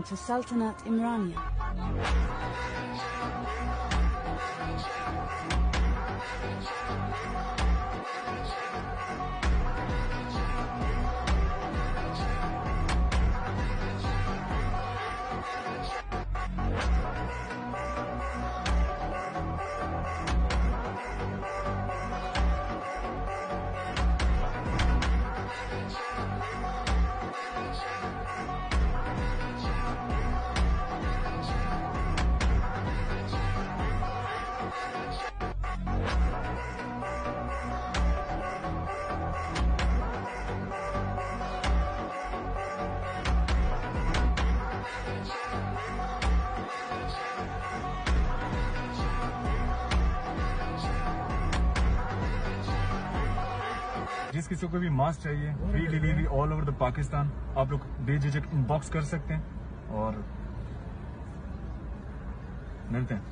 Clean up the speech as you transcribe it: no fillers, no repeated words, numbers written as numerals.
to Sultanate Imrania. जिस किसी को भी मास्क चाहिए, free delivery all over the Pakistan, आप लोग बेझिझक इनबॉक्स कर सकते हैं और मिलते हैं।